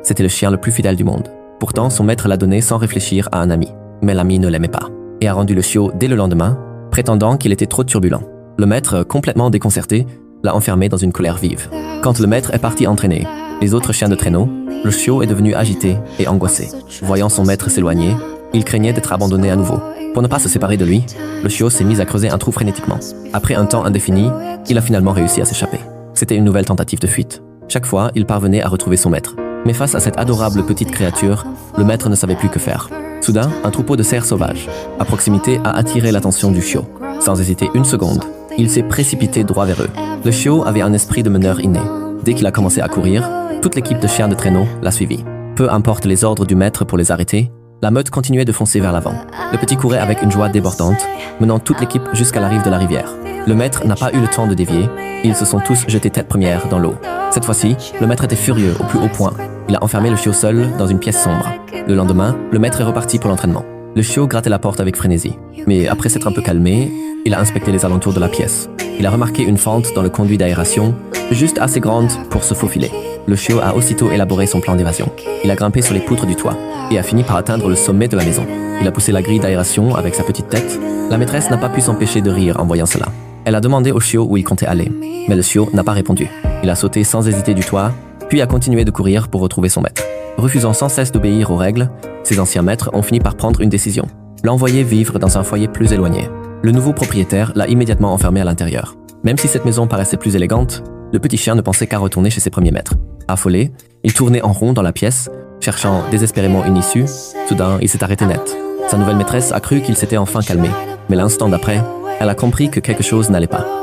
C'était le chien le plus fidèle du monde. Pourtant, son maître l'a donné sans réfléchir à un ami. Mais l'ami ne l'aimait pas et a rendu le chiot dès le lendemain, prétendant qu'il était trop turbulent. Le maître, complètement déconcerté, l'a enfermé dans une colère vive. Quand le maître est parti entraîner les autres chiens de traîneau, le chiot est devenu agité et angoissé. Voyant son maître s'éloigner, il craignait d'être abandonné à nouveau. Pour ne pas se séparer de lui, le chiot s'est mis à creuser un trou frénétiquement. Après un temps indéfini, il a finalement réussi à s'échapper. C'était une nouvelle tentative de fuite. Chaque fois, il parvenait à retrouver son maître. Mais face à cette adorable petite créature, le maître ne savait plus que faire. Soudain, un troupeau de cerfs sauvages, à proximité, a attiré l'attention du chiot. Sans hésiter une seconde, il s'est précipité droit vers eux. Le chiot avait un esprit de meneur inné. Dès qu'il a commencé à courir, toute l'équipe de chiens de traîneau l'a suivi. Peu importe les ordres du maître pour les arrêter, la meute continuait de foncer vers l'avant. Le petit courait avec une joie débordante, menant toute l'équipe jusqu'à la rive de la rivière. Le maître n'a pas eu le temps de dévier, ils se sont tous jetés tête première dans l'eau. Cette fois-ci, le maître était furieux au plus haut point. Il a enfermé le chiot seul dans une pièce sombre. Le lendemain, le maître est reparti pour l'entraînement. Le chiot grattait la porte avec frénésie. Mais après s'être un peu calmé, il a inspecté les alentours de la pièce. Il a remarqué une fente dans le conduit d'aération, juste assez grande pour se faufiler. Le chiot a aussitôt élaboré son plan d'évasion. Il a grimpé sur les poutres du toit et a fini par atteindre le sommet de la maison. Il a poussé la grille d'aération avec sa petite tête. La maîtresse n'a pas pu s'empêcher de rire en voyant cela. Elle a demandé au chiot où il comptait aller, mais le chiot n'a pas répondu. Il a sauté sans hésiter du toit, puis a continué de courir pour retrouver son maître. Refusant sans cesse d'obéir aux règles, ses anciens maîtres ont fini par prendre une décision. L'envoyer vivre dans un foyer plus éloigné. Le nouveau propriétaire l'a immédiatement enfermé à l'intérieur. Même si cette maison paraissait plus élégante, le petit chien ne pensait qu'à retourner chez ses premiers maîtres. Affolé, il tournait en rond dans la pièce, cherchant désespérément une issue. Soudain, il s'est arrêté net. Sa nouvelle maîtresse a cru qu'il s'était enfin calmé. Mais l'instant d'après, elle a compris que quelque chose n'allait pas.